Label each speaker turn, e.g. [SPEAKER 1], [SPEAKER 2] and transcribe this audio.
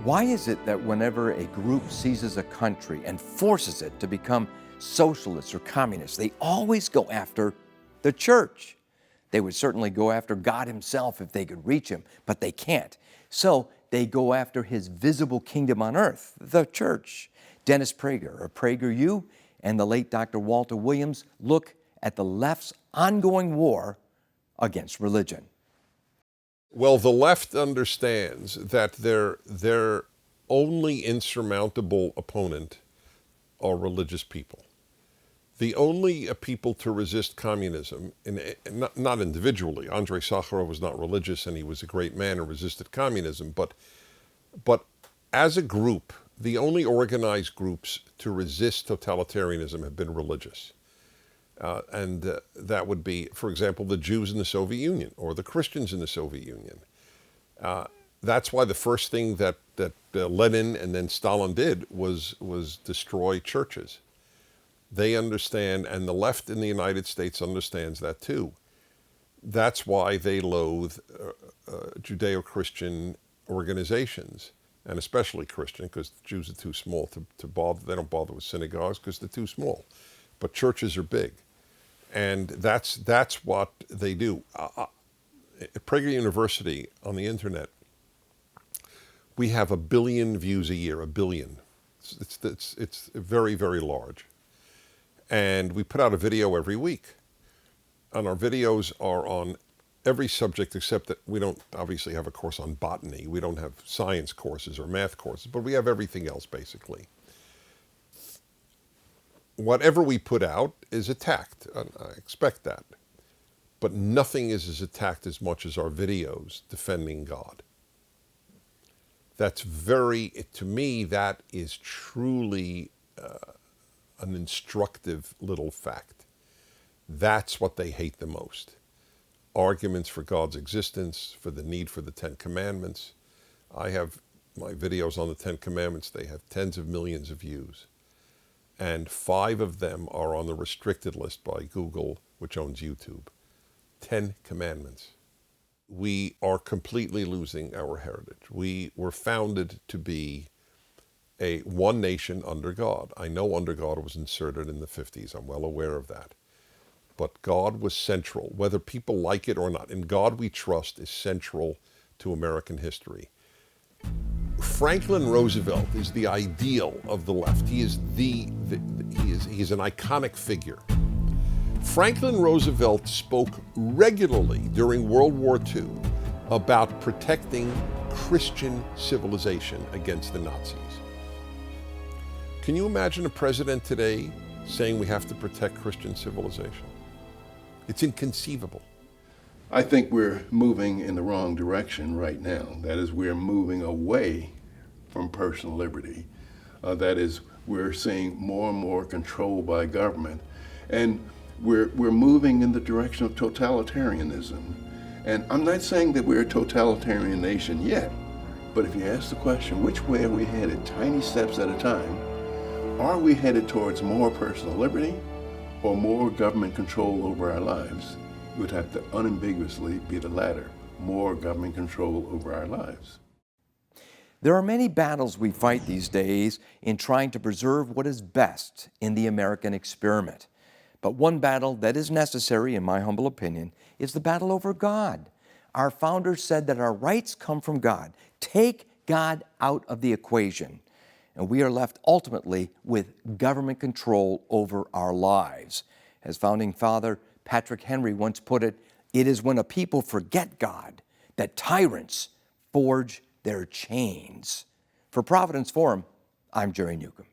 [SPEAKER 1] Why is it that whenever a group seizes a country and forces it to become socialist or communist, they always go after the church? They would certainly go after God himself if they could reach him, but they can't. So they go after his visible kingdom on earth, the church. Dennis Prager of PragerU and the late Dr. Walter Williams look at the left's ongoing war against religion.
[SPEAKER 2] Well, the left understands that their only insurmountable opponent are religious people. The only people to resist communism, not individually. Andrei Sakharov was not religious, and he was a great man and resisted communism. But as a group, the only organized groups to resist totalitarianism have been religious. And that would be, for example, the Jews in the Soviet Union or the Christians in the Soviet Union. That's why the first thing that Lenin and then Stalin did was destroy churches. They understand, and the left in the United States understands that too. That's why they loathe Judeo-Christian organizations, and especially Christian, because Jews are too small to bother. They don't bother with synagogues because they're too small. But churches are big. And that's what they do. At Prager University on the internet, we have 1 billion views a year, 1 billion. It's very, very large. And we put out a video every week. And our videos are on every subject except that we don't obviously have a course on botany. We don't have science courses or math courses, but we have everything else basically. Whatever we put out is attacked, and I expect that. But nothing is as attacked as much as our videos defending God. That's to me, that is truly an instructive little fact. That's what they hate the most. Arguments for God's existence, for the need for the 10 Commandments. I have my videos on the 10 Commandments, they have tens of millions of views. And 5 of them are on the restricted list by Google, which owns YouTube. 10 Commandments. We are completely losing our heritage. We were founded to be a one nation under God. I know under God was inserted in the 50s. I'm well aware of that. But God was central, whether people like it or not. In God we trust is central to American history. Franklin Roosevelt is the ideal of the left. He is he is an iconic figure. Franklin Roosevelt spoke regularly during World War II about protecting Christian civilization against the Nazis. Can you imagine a president today saying we have to protect Christian civilization? It's inconceivable.
[SPEAKER 3] I think we're moving in the wrong direction right now. That is, we're moving away from personal liberty. That is, we're seeing more and more control by government. And we're moving in the direction of totalitarianism. And I'm not saying that we're a totalitarian nation yet, but if you ask the question, which way are we headed, tiny steps at a time, are we headed towards more personal liberty or more government control over our lives? It would have to unambiguously be the latter, more government control over our lives.
[SPEAKER 1] There are many battles we fight these days in trying to preserve what is best in the American experiment. But one battle that is necessary, in my humble opinion, is the battle over God. Our founders said that our rights come from God. Take God out of the equation, and we are left ultimately with government control over our lives. As founding father Patrick Henry once put it, it is when a people forget God that tyrants forge their chains. For Providence Forum, I'm Jerry Newcomb.